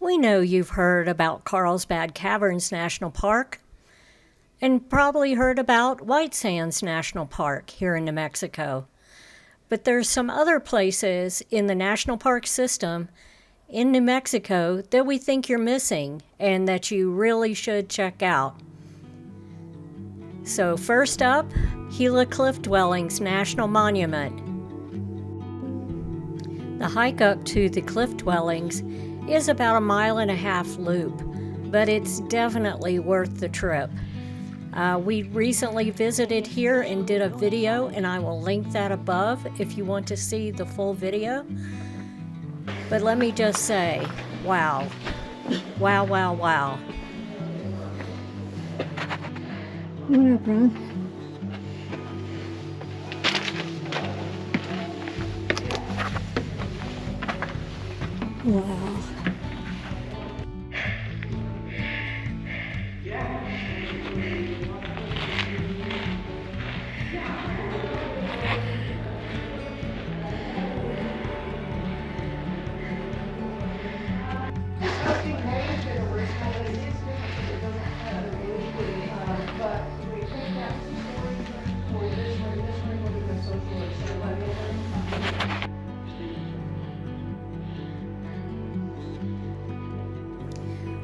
We know you've heard about Carlsbad Caverns National Park and probably heard about White Sands National Park here in New Mexico. But there's some other places in the national park system in New Mexico that we think you're missing and that you really should check out. So first up, Gila Cliff Dwellings National Monument. The hike up to the cliff dwellings is about 1.5 mile loop, but it's definitely worth the trip. We recently visited here and did a video, and I will link that above if you want to see the full video. But let me just say, wow. Wow, wow, wow. What up, Ron? Wow.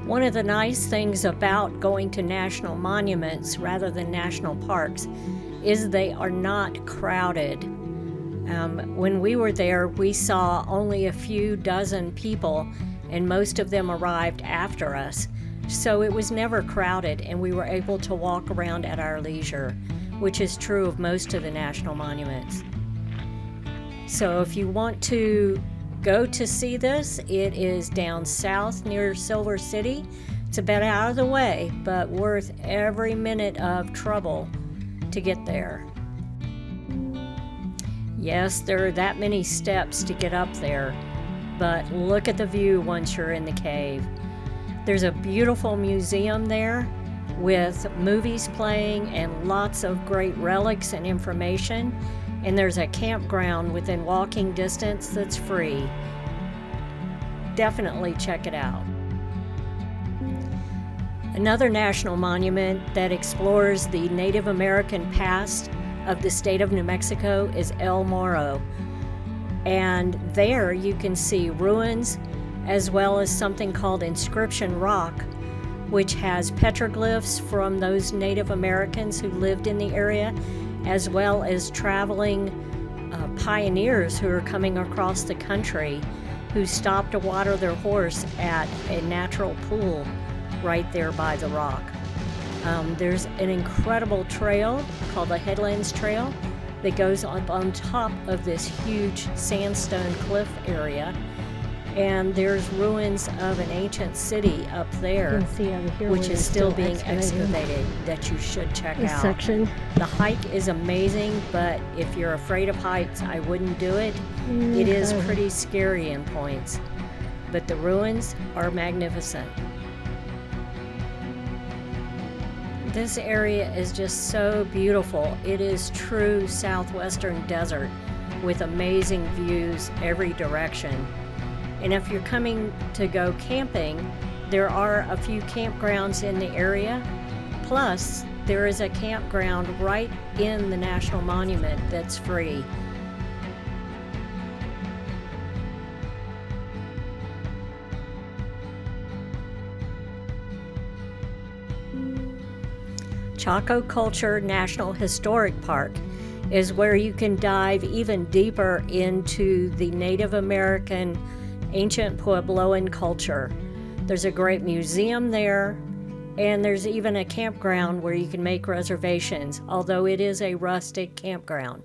One of the nice things about going to national monuments rather than national parks is they are not crowded. When we were there, we saw only a few dozen people, and most of them arrived after us. So it was never crowded, and we were able to walk around at our leisure, which is true of most of the national monuments. So if you want to go to see this, it is down south near Silver City. It's a bit out of the way, but worth every minute of trouble to get there. Yes, there are that many steps to get up there, but look at the view once you're in the cave. There's a beautiful museum there with movies playing and lots of great relics and information. And there's a campground within walking distance that's free. Definitely check it out. Another national monument that explores the Native American past of the state of New Mexico is El Morro. And there you can see ruins as well as something called Inscription Rock, which has petroglyphs from those Native Americans who lived in the area, as well as traveling pioneers who are coming across the country who stopped to water their horse at a natural pool right there by the rock. There's an incredible trail called the Headlands Trail that goes up on top of this huge sandstone cliff area. And there's ruins of an ancient city up there, which is still being excavated that you should check out. Section. The hike is amazing, but if you're afraid of heights, I wouldn't do it. It is pretty scary in points, but the ruins are magnificent. This area is just so beautiful. It is true southwestern desert with amazing views every direction. And if you're coming to go camping, there are a few campgrounds in the area. Plus, there is a campground right in the National Monument that's free. Chaco Culture National Historic Park is where you can dive even deeper into the Native American ancient Puebloan culture. There's a great museum there, and there's even a campground where you can make reservations, although it is a rustic campground.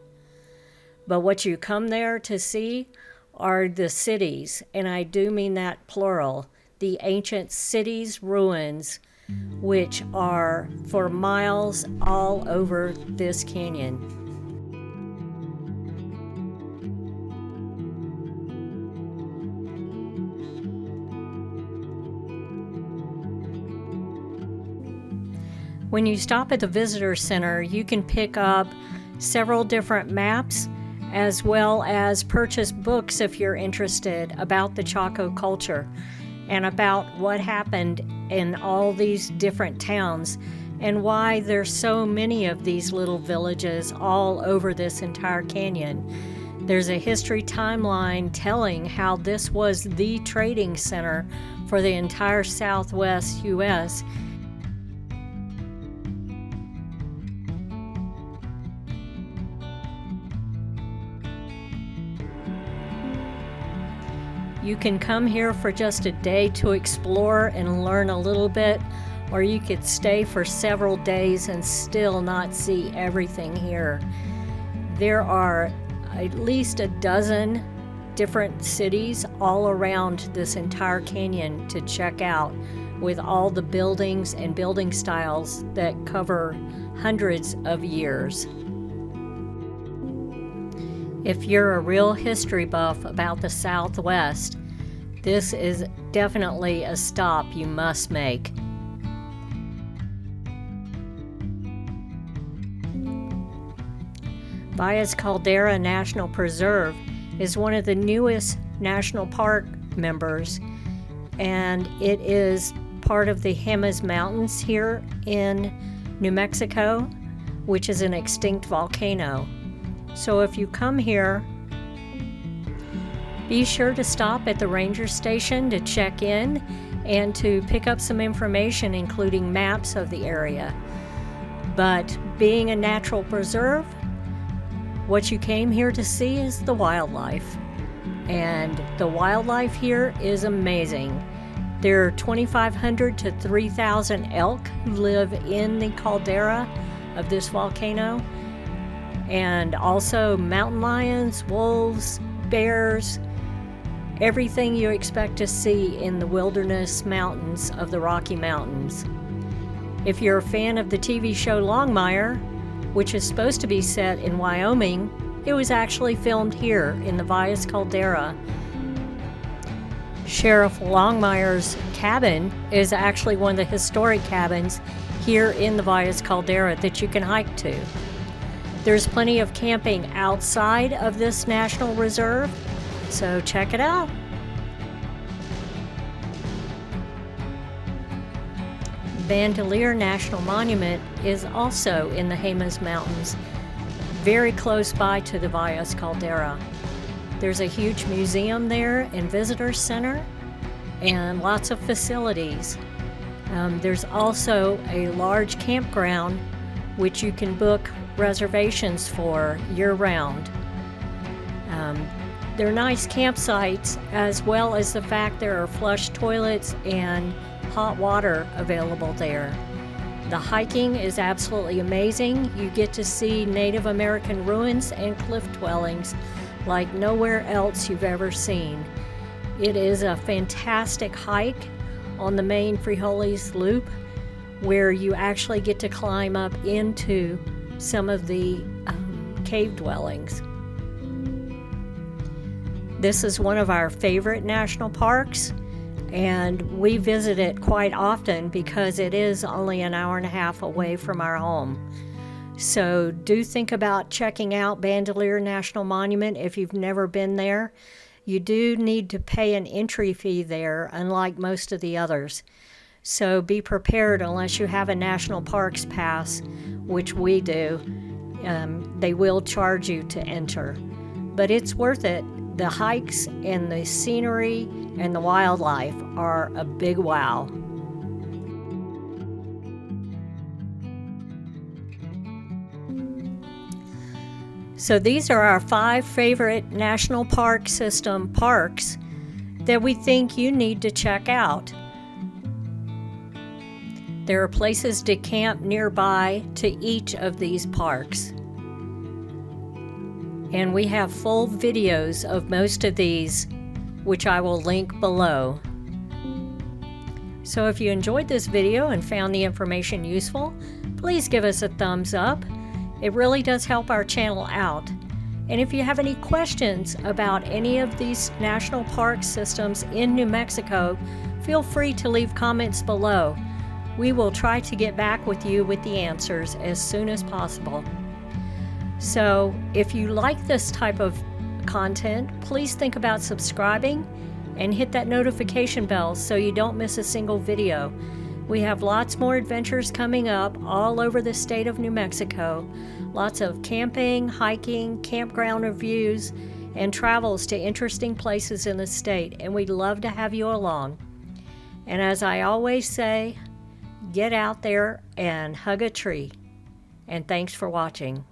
But what you come there to see are the cities, and I do mean that plural, the ancient cities' ruins, which are for miles all over this canyon. When you stop at the visitor center, you can pick up several different maps as well as purchase books if you're interested about the Chaco culture. and about what happened in all these different towns and why there's so many of these little villages all over this entire canyon. There's a history timeline telling how this was the trading center for the entire Southwest U.S. You can come here for just a day to explore and learn a little bit, or you could stay for several days and still not see everything here. There are at least a dozen different cities all around this entire canyon to check out, with all the buildings and building styles that cover hundreds of years. If you're a real history buff about the Southwest, this is definitely a stop you must make. Valles Caldera National Preserve is one of the newest national park members, and it is part of the Jemez Mountains here in New Mexico, which is an extinct volcano. So if you come here, be sure to stop at the ranger station to check in and to pick up some information, including maps of the area. But being a natural preserve, what you came here to see is the wildlife. And the wildlife here is amazing. There are 2,500 to 3,000 elk who live in the caldera of this volcano, and also mountain lions, wolves, bears, everything you expect to see in the wilderness mountains of the Rocky Mountains. If you're a fan of the TV show Longmire, which is supposed to be set in Wyoming, it was actually filmed here in the Valles Caldera. Sheriff Longmire's cabin is actually one of the historic cabins here in the Valles Caldera that you can hike to. There's plenty of camping outside of this national reserve, so check it out. Bandelier National Monument is also in the Jemez Mountains, very close by to the Valles Caldera. There's a huge museum there and visitor center and lots of facilities. There's also a large campground which you can book reservations for year-round. They're nice campsites, as well as the fact there are flush toilets and hot water available there. The hiking is absolutely amazing. You get to see Native American ruins and cliff dwellings like nowhere else you've ever seen. It is a fantastic hike on the main Frijoles Loop, where you actually get to climb up into some of the cave dwellings. This is one of our favorite national parks, and we visit it quite often because it is only an hour and a half away from our home. So do think about checking out Bandelier National Monument if you've never been there. You do need to pay an entry fee there, unlike most of the others. So be prepared unless you have a National Parks Pass, which we do. They will charge you to enter. But it's worth it. The hikes and the scenery and the wildlife are a big wow. So these are our 5 favorite National Park System parks that we think you need to check out. There are places to camp nearby to each of these parks. And we have full videos of most of these, which I will link below. So if you enjoyed this video and found the information useful, please give us a thumbs up. It really does help our channel out. And if you have any questions about any of these national park systems in New Mexico, feel free to leave comments below. We will try to get back with you with the answers as soon as possible. So if you like this type of content, please think about subscribing and hit that notification bell so you don't miss a single video. We have lots more adventures coming up all over the state of New Mexico. Lots of camping, hiking, campground reviews, and travels to interesting places in the state, and we'd love to have you along. And as I always say, get out there and hug a tree. And thanks for watching.